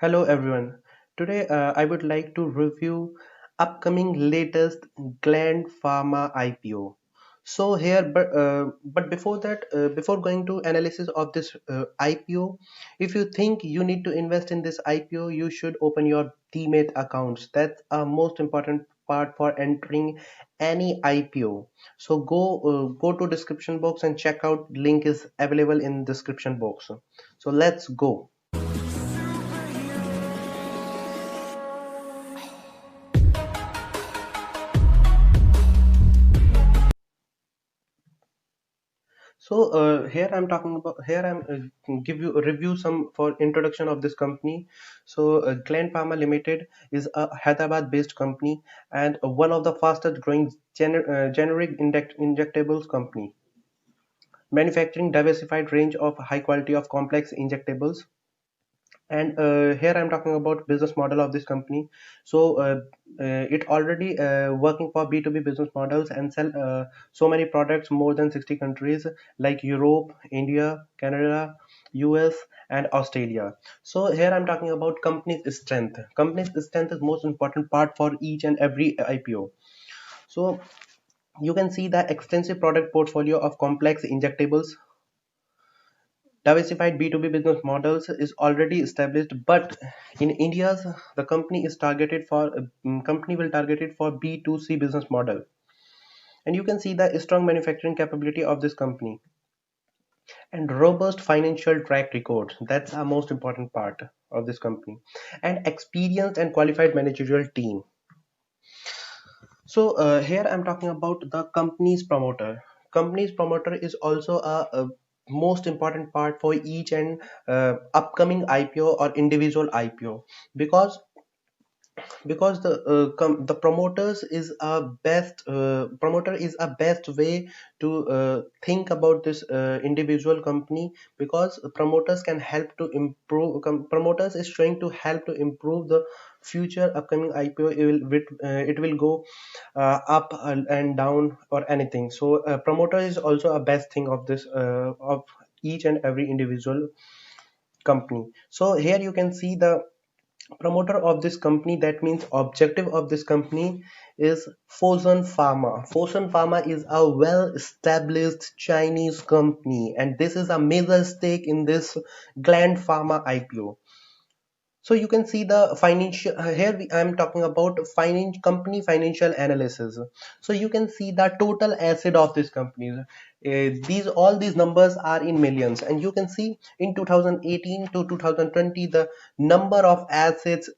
Hello everyone. Today I would like to review upcoming latest Gland Pharma IPO. So here, but before that, before going to analysis of this IPO, if you think you need to invest in this IPO, you should open your Demat accounts. That's a most important part for entering any IPO. So go to description box and check out. Link is available in description box. So let's go. So here I'm talking about here I'm give you a review some for introduction of this company. So Gland Pharma Limited is a Hyderabad-based company and one of the fastest growing generic injectables company, manufacturing diversified range of high quality of complex injectables. And here I'm talking about business model of this company. So it already working for B2B business models and sell so many products more than 60 countries like Europe, India, Canada, US and Australia. So here I'm talking about company's strength. Company's strength is most important part for each and every IPO. So you can see the extensive product portfolio of complex injectables. Diversified B2B business models is already established, but in India's the company is targeted for company will target it for B2C business model. And you can see the strong manufacturing capability of this company and robust financial track record. That's a most important part of this company, and experienced and qualified managerial team. So here I'm talking about the company's promoter. Company's promoter is also a most important part for each and upcoming IPO or individual IPO, because the promoters is a best promoter is a best way to think about this individual company, because promoters can help to improve promoters is trying to help to improve the future upcoming IPO. It will go up and down or anything. So promoter is also a best thing of this of each and every individual company. So here you can see the promoter of this company. That means objective of this company is Fosun Pharma. Fosun Pharma is a well established Chinese company, and this is a major stake in this Gland Pharma IPO. So you can see the financial I'm talking about company financial analysis. So you can see the total asset of this company. These all these numbers are in millions, and you can see in 2018 to 2020 the number of assets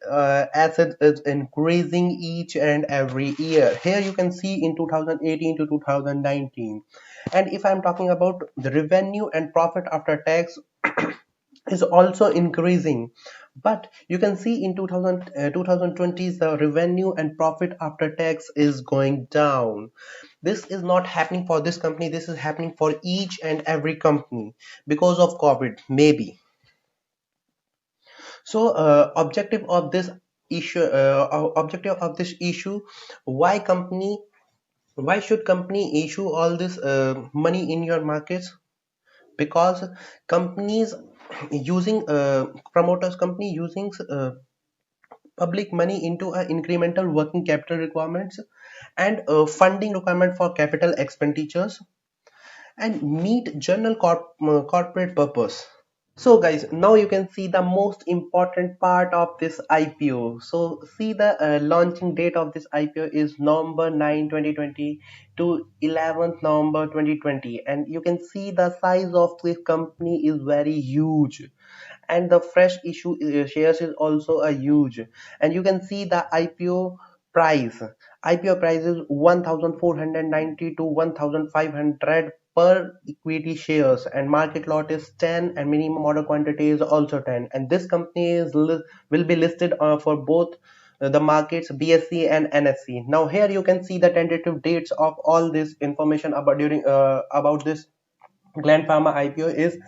is increasing each and every year. Here you can see in 2018 to 2019. And if I'm talking about the revenue and profit after tax is also increasing, but you can see in 2020 the revenue and profit after tax is going down. This is not happening for this company, this is happening for each and every company because of COVID maybe. So objective of this issue, why company why should company issue all this money in your markets? Because companies using promoters company using public money into incremental working capital requirements and funding requirement for capital expenditures and meet general corporate purpose. So guys, now you can see the most important part of this IPO. So see the launching date of this IPO is November 9, 2020 to 11th November 2020, and you can see the size of this company is very huge, and the fresh issue shares is also a huge. And you can see the price IPO price is 1490 to 1500 per equity shares, and market lot is 10 and minimum order quantity is also 10. And this company will be listed for both the markets BSE and NSE. Now here you can see the tentative dates of all this information about this Gland Pharma IPO is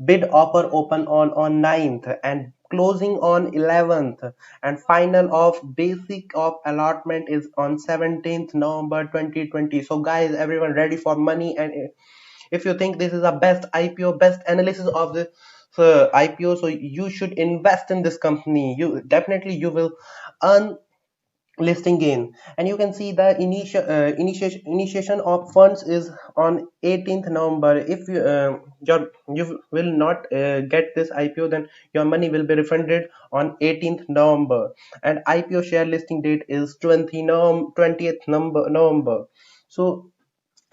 bid offer open on 9th and closing on 11th, and final of basic of allotment is on 17th November 2020. So guys, everyone ready for money? And if you think this is the best IPO, best analysis of this IPO, so you should invest in this company. You definitely you will earn listing gain. And you can see the initiation of funds is on 18th November. If you will not get this IPO, then your money will be refunded on 18th November. And IPO share listing date is 20th November. So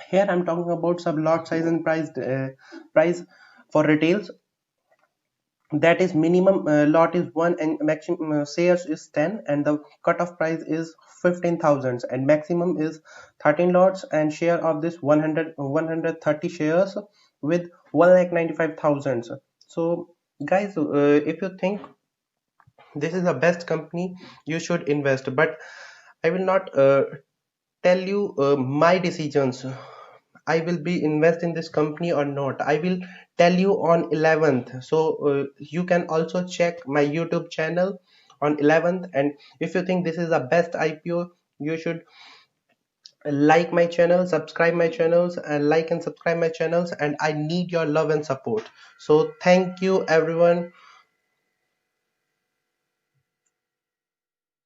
here I'm talking about some lot size and price for retails. That is minimum lot is 1 and maximum shares is 10, and the cutoff price is 15,000, and maximum is 13 lots, and share of this 130 shares with 1,95,000. So guys, if you think this is the best company, you should invest. But I will not tell you my decisions. I will be invest in this company or not. I will tell you on 11th. So you can also check my YouTube channel on 11th. And if you think this is the best IPO, you should like my channel, subscribe my channels, and like and subscribe my channels. And I need your love and support. So thank you everyone